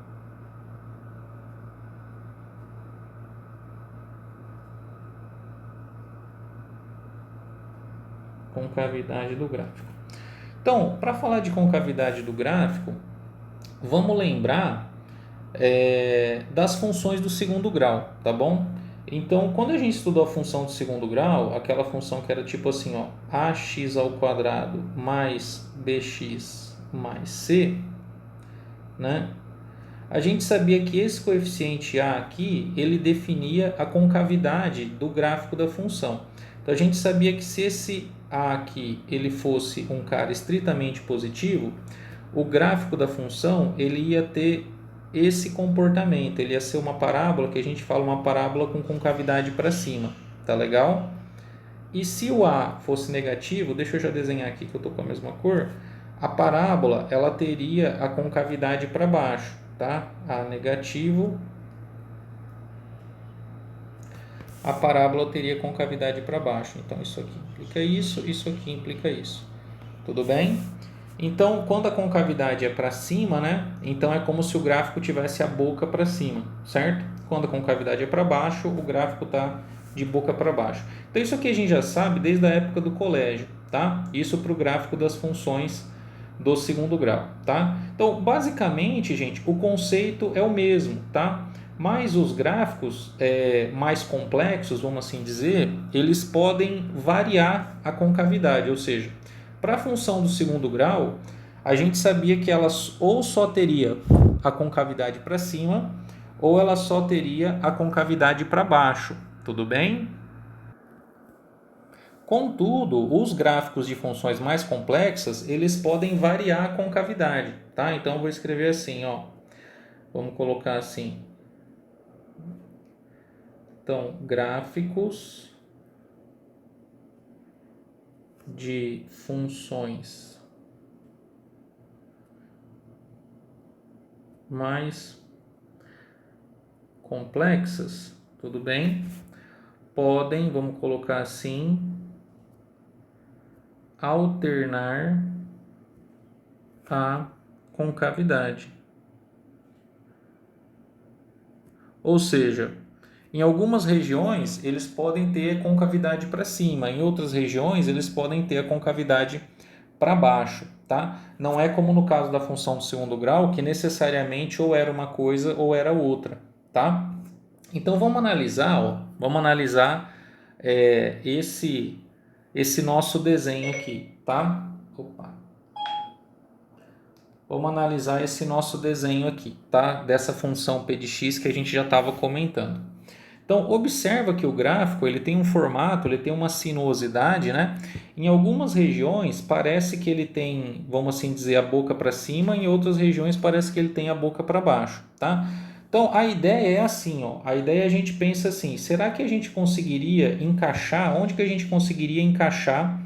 Concavidade do gráfico. Então, para falar de concavidade do gráfico, vamos lembrar das funções do segundo grau, tá bom? Então, quando a gente estudou a função do segundo grau, aquela função que era tipo assim, ó, ax ao quadrado mais bx mais c, né? A gente sabia que esse coeficiente a aqui, ele definia a concavidade do gráfico da função. Então, a gente sabia que se esse a aqui ele fosse um cara estritamente positivo, o gráfico da função ele ia ter esse comportamento, ele ia ser uma parábola, que a gente fala uma parábola com concavidade para cima, tá legal? E se o a fosse negativo, deixa eu já desenhar aqui que eu estou com a mesma cor, a parábola ela teria a concavidade para baixo, tá? A negativo, a parábola teria concavidade para baixo. Então isso aqui implica isso aqui implica isso. Tudo bem? Então, quando a concavidade é para cima, né? Então é como se o gráfico tivesse a boca para cima, certo? Quando a concavidade é para baixo, o gráfico está de boca para baixo. Então isso aqui a gente já sabe desde a época do colégio, tá? Isso para o gráfico das funções do segundo grau, tá? Então, basicamente, gente, o conceito é o mesmo, tá? Mas os gráficos mais complexos, vamos assim dizer, eles podem variar a concavidade, ou seja, para a função do segundo grau, a gente sabia que ela ou só teria a concavidade para cima, ou ela só teria a concavidade para baixo, tudo bem? Contudo, os gráficos de funções mais complexas, eles podem variar a concavidade, tá? Então eu vou escrever assim, ó. Vamos colocar assim. Então, gráficos de funções mais complexas, tudo bem? Podem, vamos colocar assim, alternar a concavidade. Ou seja, Em algumas regiões, eles podem ter concavidade para cima, em outras regiões, eles podem ter a concavidade para baixo, tá? Não é como no caso da função do segundo grau, que necessariamente ou era uma coisa ou era outra, tá? Então vamos analisar, ó, esse nosso desenho aqui, tá? Opa. Vamos analisar esse nosso desenho aqui, tá? Dessa função p de x que a gente já estava comentando. Então, observa que o gráfico ele tem um formato, ele tem uma sinuosidade, né? Em algumas regiões parece que ele tem, vamos assim dizer, a boca para cima, em outras regiões parece que ele tem a boca para baixo, tá? Então, a ideia é assim, ó. A ideia a gente pensa assim, será que a gente conseguiria encaixar, onde que a gente conseguiria encaixar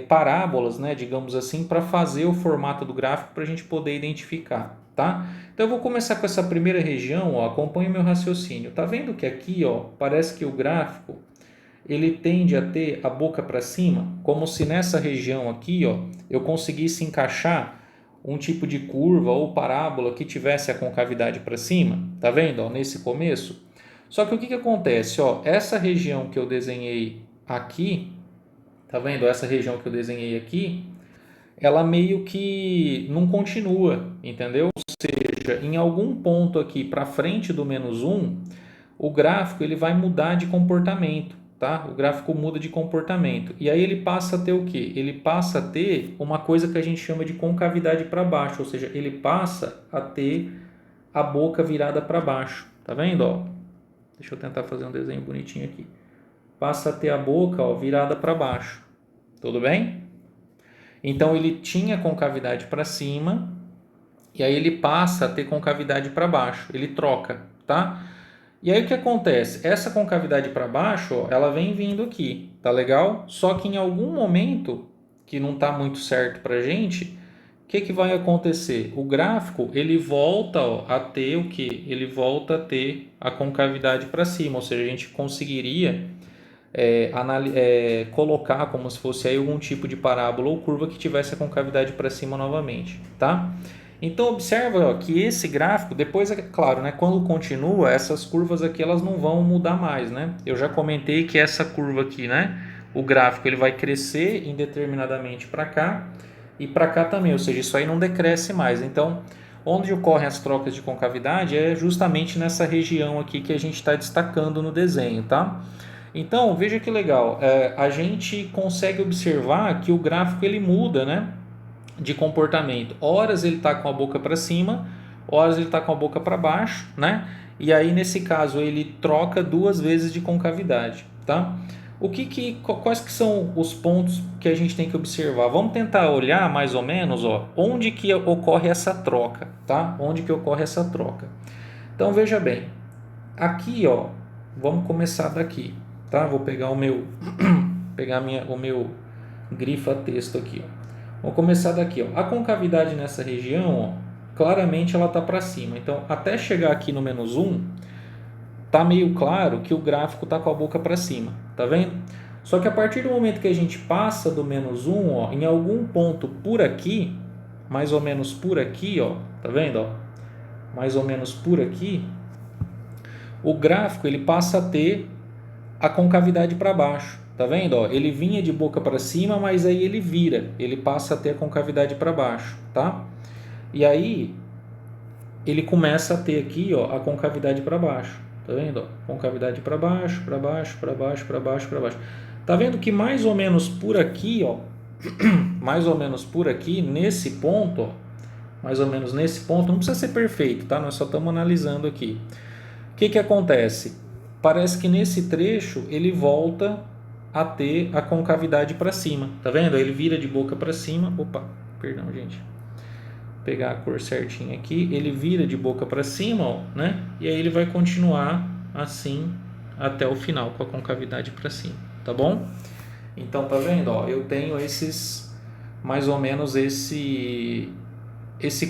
parábolas, né, digamos assim, para fazer o formato do gráfico para a gente poder identificar, tá? Então eu vou começar com essa primeira região, ó, acompanhe o meu raciocínio. Tá vendo que aqui, ó, parece que o gráfico ele tende a ter a boca para cima, como se nessa região aqui, ó, eu conseguisse encaixar um tipo de curva ou parábola que tivesse a concavidade para cima, tá vendo, ó, nesse começo? Só que o que acontece, ó, essa região que eu desenhei aqui, tá vendo? Essa região que eu desenhei aqui, ela meio que não continua, entendeu? Ou seja, em algum ponto aqui para frente do menos um, o gráfico ele vai mudar de comportamento, tá? O gráfico muda de comportamento. E aí ele passa a ter o quê? Ele passa a ter uma coisa que a gente chama de concavidade para baixo, ou seja, ele passa a ter a boca virada para baixo. Tá vendo, ó? Deixa eu tentar fazer um desenho bonitinho aqui. Passa a ter a boca, ó, virada para baixo. Tudo bem? Então ele tinha concavidade para cima e aí ele passa a ter concavidade para baixo, ele troca, tá? E aí o que acontece? Essa concavidade para baixo, ó, ela vem vindo aqui, tá legal? Só que em algum momento que não está muito certo para gente, o que vai acontecer? O gráfico ele volta, ó, a ter o que? Ele volta a ter a concavidade para cima, ou seja, a gente conseguiria colocar como se fosse aí algum tipo de parábola ou curva que tivesse a concavidade para cima novamente, tá? Então observa, ó, que esse gráfico, depois é claro, né, quando continua, essas curvas aqui elas não vão mudar mais, né? Eu já comentei que essa curva aqui, né, o gráfico ele vai crescer indeterminadamente para cá e para cá também, ou seja, isso aí não decresce mais. Então, onde ocorrem as trocas de concavidade é justamente nessa região aqui que a gente está destacando no desenho, tá? Então, veja que legal, a gente consegue observar que o gráfico ele muda, né, de comportamento. Horas ele está com a boca para cima, horas ele está com a boca para baixo, né? E aí, nesse caso, ele troca duas vezes de concavidade, tá? Quais que são os pontos que a gente tem que observar? Vamos tentar olhar mais ou menos, ó, onde que ocorre essa troca, tá? Onde que ocorre essa troca? Então, veja bem, aqui, ó, vamos começar daqui, tá? Vou pegar o meu grifa-texto aqui, ó. Vou começar daqui, ó. A concavidade nessa região, ó, claramente ela está para cima. Então, até chegar aqui no menos 1, tá meio claro que o gráfico está com a boca para cima, tá vendo? Só que a partir do momento que a gente passa do menos 1, ó, em algum ponto por aqui, mais ou menos por aqui, ó, tá vendo, ó? Mais ou menos por aqui, o gráfico ele passa a ter a concavidade para baixo, tá vendo? Ó, ele vinha de boca para cima, mas aí ele vira, ele passa a ter a concavidade para baixo, tá? E aí ele começa a ter aqui, ó, a concavidade para baixo, tá vendo? Ó, concavidade para baixo, para baixo, para baixo, para baixo, para baixo. Tá vendo que mais ou menos por aqui, ó, mais ou menos por aqui, nesse ponto, ó, mais ou menos nesse ponto, não precisa ser perfeito, tá? Nós só estamos analisando aqui. O que acontece? Parece que nesse trecho ele volta a ter a concavidade para cima, tá vendo? Ele vira de boca para cima. Opa, perdão, gente. Vou pegar a cor certinha aqui. Ele vira de boca para cima, ó, né? E aí ele vai continuar assim até o final com a concavidade para cima, tá bom? Então tá vendo, ó, eu tenho esses mais ou menos esse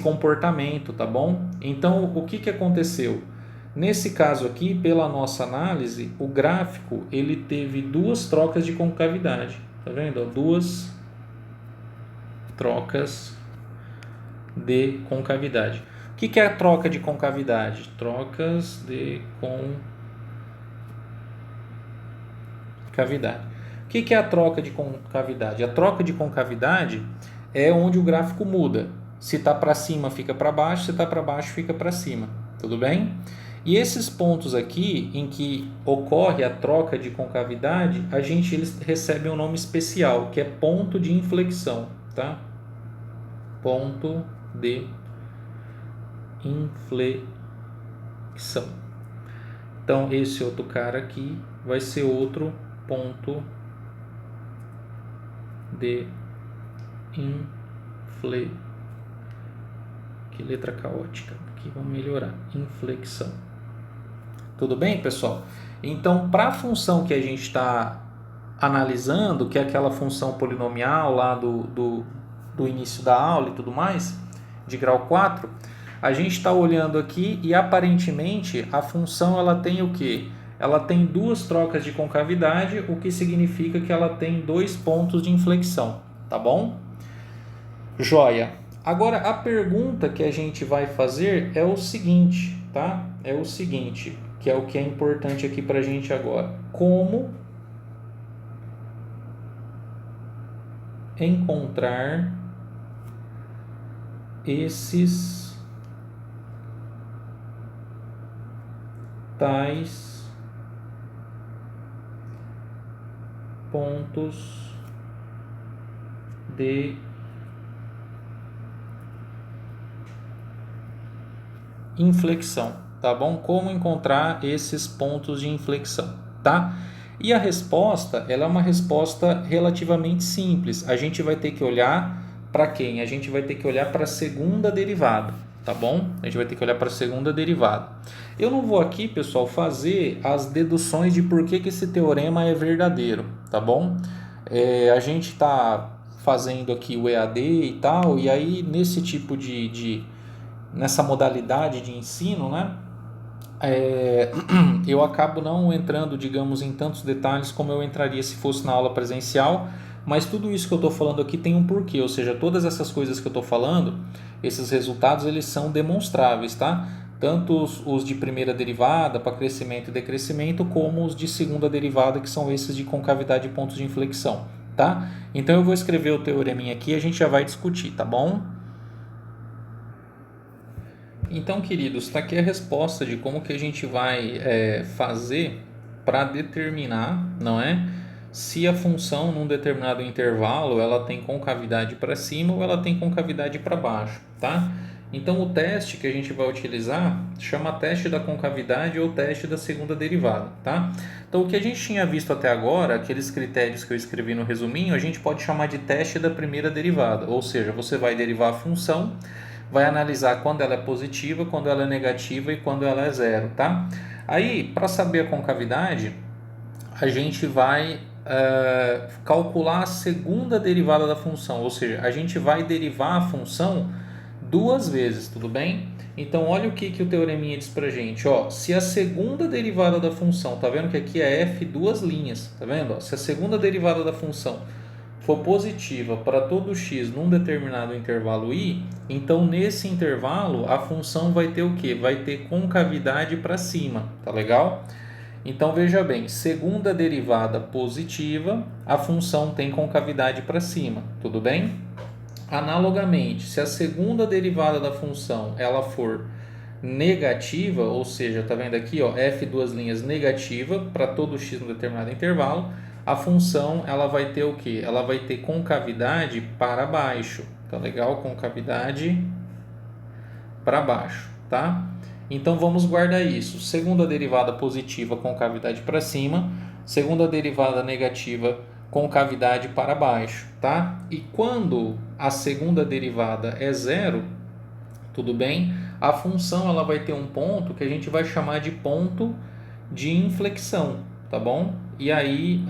comportamento, tá bom? Então o que aconteceu? Nesse caso aqui, pela nossa análise, o gráfico ele teve duas trocas de concavidade, tá vendo? Duas trocas de concavidade. O que é a troca de concavidade? Trocas de concavidade. concavidade. O que é a troca de concavidade? A troca de concavidade é onde o gráfico muda. Se está para cima, fica para baixo, se está para baixo, fica para cima. Tudo bem? E esses pontos aqui, em que ocorre a troca de concavidade, eles recebem um nome especial, que é ponto de inflexão. Tá? Ponto de inflexão. Então, esse outro cara aqui vai ser outro ponto de inflexão. Que letra caótica. Aqui vamos melhorar. Inflexão. Tudo bem, pessoal? Então, para a função que a gente está analisando, que é aquela função polinomial lá do início da aula e tudo mais, de grau 4, a gente está olhando aqui e aparentemente a função ela tem o quê? Ela tem duas trocas de concavidade, o que significa que ela tem dois pontos de inflexão, tá bom? Joia! Agora a pergunta que a gente vai fazer é o seguinte, tá? É o seguinte, que é o que é importante aqui para a gente agora. Como encontrar esses tais pontos de inflexão, tá bom? Como encontrar esses pontos de inflexão, tá? E a resposta, ela é uma resposta relativamente simples. A gente vai ter que olhar para quem? A gente vai ter que olhar para a segunda derivada, tá bom? A gente vai ter que olhar para a segunda derivada. Eu não vou aqui, pessoal, fazer as deduções de por que esse teorema é verdadeiro, tá bom? A gente está fazendo aqui o EAD e tal, e aí nesse tipo nessa modalidade de ensino, né? Eu acabo não entrando, digamos, em tantos detalhes como eu entraria se fosse na aula presencial, mas tudo isso que eu estou falando aqui tem um porquê, ou seja, todas essas coisas que eu estou falando, esses resultados, eles são demonstráveis, tá? Tanto os de primeira derivada, para crescimento e decrescimento, como os de segunda derivada, que são esses de concavidade e pontos de inflexão, tá? Então eu vou escrever o teoreminha aqui e a gente já vai discutir, tá bom? Então, queridos, está aqui a resposta de como que a gente vai fazer para determinar, não é? Se a função num determinado intervalo ela tem concavidade para cima ou ela tem concavidade para baixo, tá? Então, o teste que a gente vai utilizar chama teste da concavidade ou teste da segunda derivada, tá? Então, o que a gente tinha visto até agora, aqueles critérios que eu escrevi no resuminho, a gente pode chamar de teste da primeira derivada, ou seja, você vai derivar a função, vai analisar quando ela é positiva, quando ela é negativa e quando ela é zero, tá? Aí, para saber a concavidade, a gente vai calcular a segunda derivada da função, ou seja, a gente vai derivar a função duas vezes, tudo bem? Então, olha o que o teoreminha diz pra gente, ó, se a segunda derivada da função, tá vendo que aqui é f duas linhas, tá vendo? Ó, se a segunda derivada da função for positiva para todo x num determinado intervalo i, então nesse intervalo a função vai ter o quê? Vai ter concavidade para cima, tá legal? Então veja bem, segunda derivada positiva, a função tem concavidade para cima, tudo bem? Analogamente, se a segunda derivada da função ela for negativa, ou seja, tá vendo aqui, ó, f duas linhas negativa para todo x num determinado intervalo, a função ela vai ter o que? Ela vai ter concavidade para baixo, tá legal? Concavidade para baixo, tá? Então vamos guardar isso. Segunda derivada positiva, concavidade para cima. Segunda derivada negativa, concavidade para baixo, tá? E quando a segunda derivada é zero, tudo bem? A função ela vai ter um ponto que a gente vai chamar de ponto de inflexão, tá bom? E aí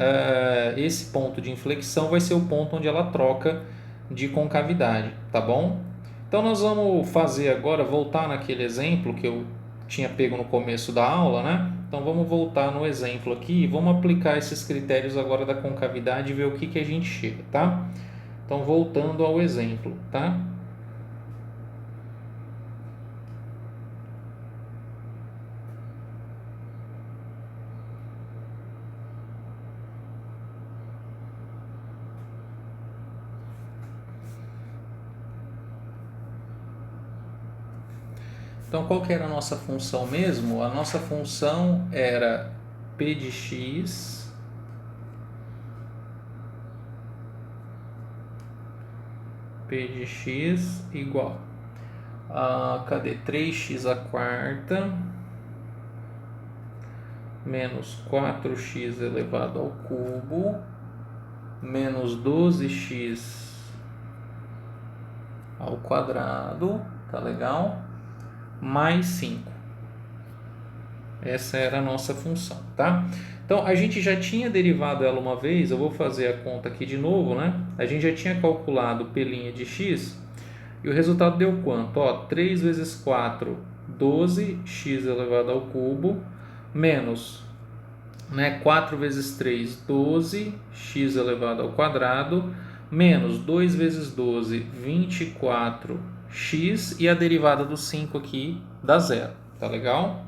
esse ponto de inflexão vai ser o ponto onde ela troca de concavidade, tá bom? Então nós vamos fazer agora, voltar naquele exemplo que eu tinha pego no começo da aula, né? Então vamos voltar no exemplo aqui e vamos aplicar esses critérios agora da concavidade e ver o que a gente chega, tá? Então voltando ao exemplo, tá? Então, qual que era a nossa função mesmo? A nossa função era P de x igual a, cadê? 3x à quarta menos 4x elevado ao cubo menos 12x ao quadrado, tá legal? Mais 5. Essa era a nossa função, tá? Então, a gente já tinha derivado ela uma vez, eu vou fazer a conta aqui de novo, né? A gente já tinha calculado P' de x e o resultado deu quanto? Ó, 3 vezes 4, 12x elevado ao cubo, menos, né, 4 vezes 3, 12x elevado ao quadrado, menos 2 vezes 12, 24x, e a derivada do 5 aqui dá zero, tá legal?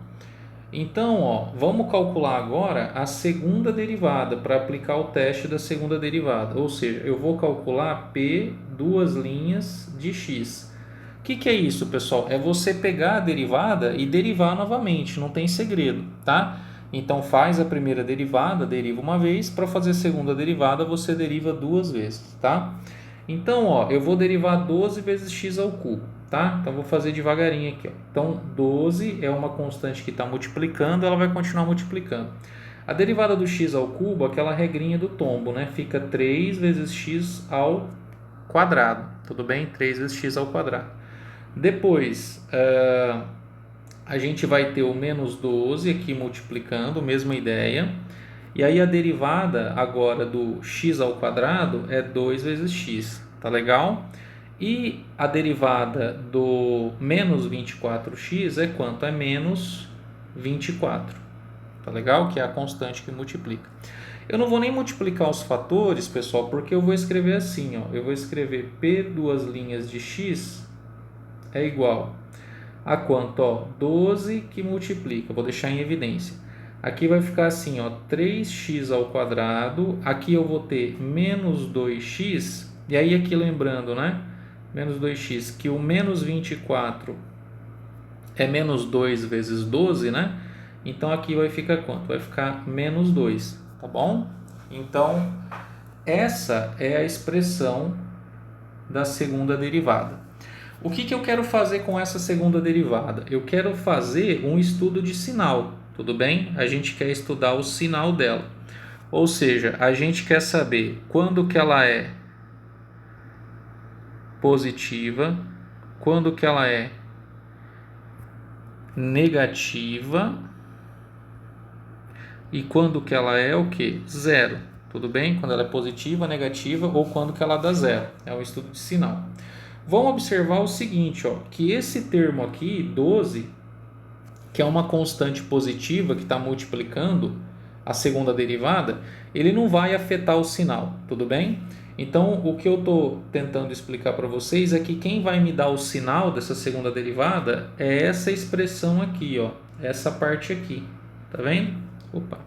Então, ó, vamos calcular agora a segunda derivada para aplicar o teste da segunda derivada. Ou seja, eu vou calcular P duas linhas de x. O que é isso, pessoal? É você pegar a derivada e derivar novamente, não tem segredo, tá? Então, faz a primeira derivada, deriva uma vez. Para fazer a segunda derivada, você deriva duas vezes, tá? Então, ó, eu vou derivar 12 vezes x ao cubo, tá? Então, vou fazer devagarinho aqui, ó. Então, 12 é uma constante que está multiplicando, ela vai continuar multiplicando. A derivada do x ao cubo, aquela regrinha do tombo, né? Fica 3 vezes x ao quadrado, tudo bem? 3 vezes x ao quadrado. Depois, a gente vai ter o menos 12 aqui multiplicando, mesma ideia. E aí a derivada agora do x ao quadrado é 2 vezes x, tá legal? E a derivada do menos 24x é quanto? É menos 24, tá legal? Que é a constante que multiplica. Eu não vou nem multiplicar os fatores, pessoal, porque eu vou escrever assim, ó. Eu vou escrever P duas linhas de x é igual a quanto? Ó, 12 que multiplica, vou deixar em evidência. Aqui vai ficar assim, ó, 3x ao quadrado, aqui eu vou ter menos 2x, e aí aqui lembrando, né, menos 2x, que o menos 24 é menos 2 vezes 12, né, então aqui vai ficar quanto? Vai ficar menos 2, tá bom? Então, essa é a expressão da segunda derivada. O que eu quero fazer com essa segunda derivada? Eu quero fazer um estudo de sinal, tudo bem? A gente quer estudar o sinal dela. Ou seja, a gente quer saber quando que ela é positiva, quando que ela é negativa e quando que ela é o quê? Zero, tudo bem? Quando ela é positiva, negativa ou quando que ela dá zero. É um estudo de sinal. Vamos observar o seguinte, ó, que esse termo aqui, 12, que é uma constante positiva que está multiplicando a segunda derivada, ele não vai afetar o sinal, tudo bem? Então, o que eu estou tentando explicar para vocês é que quem vai me dar o sinal dessa segunda derivada é essa expressão aqui, ó, essa parte aqui, tá vendo? Opa!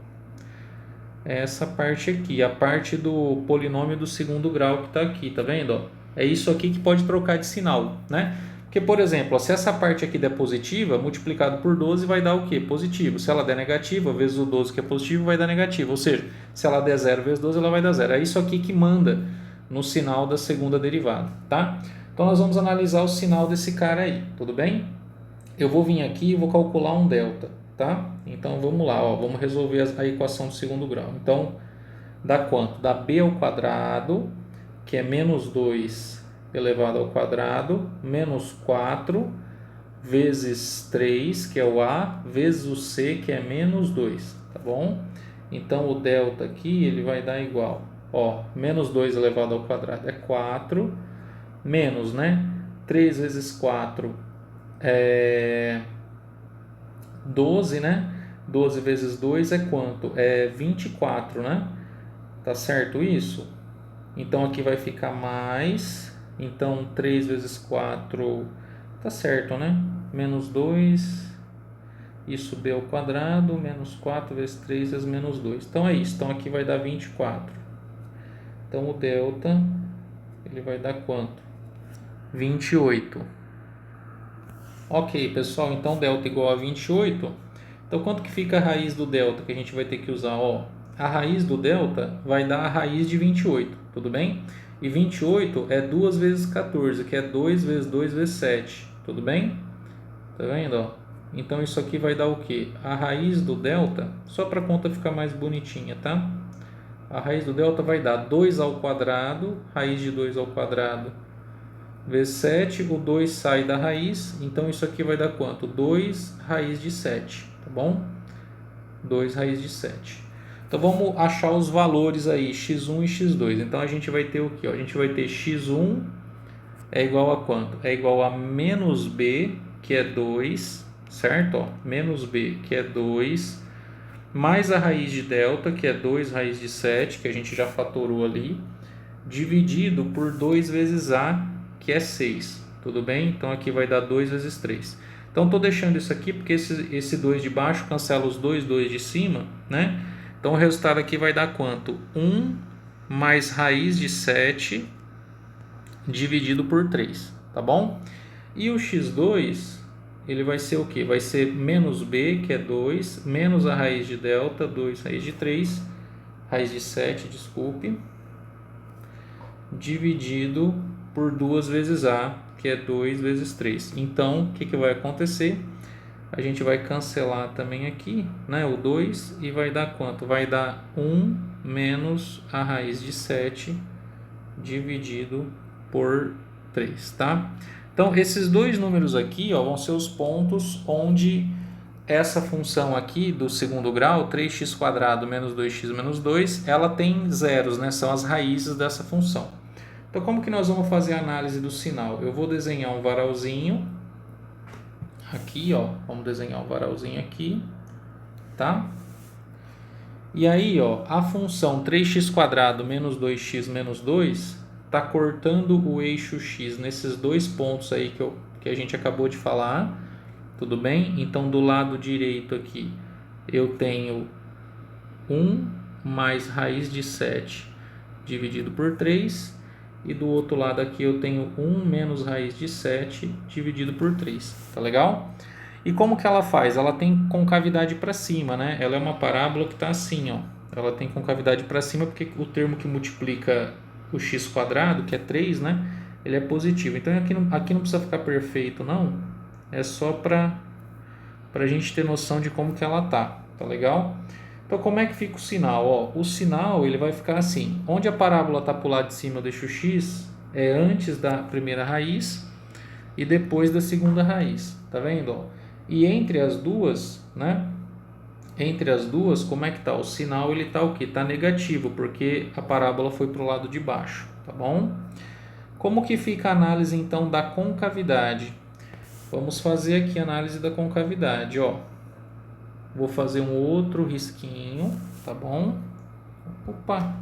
Essa parte aqui, a parte do polinômio do segundo grau que está aqui, tá vendo? Ó? É isso aqui que pode trocar de sinal, né? Porque, por exemplo, ó, se essa parte aqui der positiva, multiplicado por 12 vai dar o quê? Positivo. Se ela der negativa, vezes o 12 que é positivo, vai dar negativo. Ou seja, se ela der 0 vezes 12, ela vai dar 0. É isso aqui que manda no sinal da segunda derivada, tá? Então, nós vamos analisar o sinal desse cara aí, tudo bem? Eu vou vir aqui e vou calcular um delta, tá? Então, vamos lá, ó, vamos resolver a equação do segundo grau. Então, dá quanto? Dá b ao quadrado, que é menos 2 elevado ao quadrado, menos 4, vezes 3, que é o A, vezes o C, que é menos 2, tá bom? Então, o delta aqui, ele vai dar igual, ó, menos 2 elevado ao quadrado é 4, menos, né? 3 vezes 4 é 12, né? 12 vezes 2 é quanto? É 24, né? Tá certo isso? Então, aqui vai ficar mais. Então, 3 vezes 4, tá certo, né? Menos 2, isso b ao quadrado, menos 4 vezes 3 vezes menos 2. Então, é isso. Então, aqui vai dar 24. Então, o delta, ele vai dar quanto? 28. Ok, pessoal, então delta igual a 28. Então, quanto que fica a raiz do delta que a gente vai ter que usar? Ó, a raiz do delta vai dar a raiz de 28, tudo bem? E 28 é 2 vezes 14, que é 2 vezes 2 vezes 7, tudo bem? Tá vendo, ó? Então, isso aqui vai dar o quê? A raiz do delta, só para a conta ficar mais bonitinha, tá? A raiz do delta vai dar 2 ao quadrado, raiz de 2 ao quadrado, vezes 7, o 2 sai da raiz, então isso aqui vai dar quanto? 2 raiz de 7, tá bom? 2 raiz de 7. Então vamos achar os valores aí, x1 e x2. Então a gente vai ter o que? A gente vai ter x1 é igual a quanto? É igual a menos b, que é 2, certo? Ó, menos b, que é 2, mais a raiz de delta, que é 2 raiz de 7, que a gente já fatorou ali, dividido por 2 vezes a, que é 6, tudo bem? Então aqui vai dar 2 vezes 3. Então estou deixando isso aqui porque esse 2 de baixo cancela os 2 de cima, né? Então o resultado aqui vai dar quanto? 1 mais raiz de 7 dividido por 3, tá bom? E o x2, ele vai ser o quê? Vai ser menos b, que é 2, menos a raiz de delta, 2 raiz de 3, raiz de 7, desculpe, dividido por 2 vezes a, que é 2 vezes 3. Então, o que vai acontecer? A gente vai cancelar também aqui, né, o 2, e vai dar quanto? Vai dar 1 menos a raiz de 7 dividido por 3, tá? Então, esses dois números aqui, ó, vão ser os pontos onde essa função aqui do segundo grau, 3x² menos 2x menos 2, ela tem zeros, né? São as raízes dessa função. Então, como que nós vamos fazer a análise do sinal? Eu vou desenhar um varalzinho aqui, ó. Vamos desenhar um varalzinho aqui, tá? E aí, ó, a função 3x² menos 2x menos 2 está cortando o eixo x nesses dois pontos aí que a gente acabou de falar, tudo bem? Então, do lado direito aqui, eu tenho 1 mais raiz de 7 dividido por 3, e do outro lado aqui eu tenho 1 menos raiz de 7 dividido por 3, tá legal? E como que ela faz? Ela tem concavidade para cima, né? Ela é uma parábola que está assim, ó. Ela tem concavidade para cima porque o termo que multiplica o x², que é 3, né? Ele é positivo. Então aqui não precisa ficar perfeito, não. É só para a gente ter noção de como que ela tá legal? Então como é que fica o sinal? Ó, o sinal ele vai ficar assim. Onde a parábola está para o lado de cima eu deixo o x, é antes da primeira raiz e depois da segunda raiz. Tá vendo? Ó? E entre as duas, né? Entre as duas, como é que tá? O sinal ele tá o quê? Tá negativo, porque a parábola foi para o lado de baixo, tá bom? Como que fica a análise então da concavidade? Vamos fazer aqui a análise da concavidade, ó. Vou fazer um outro risquinho, tá bom? Opa,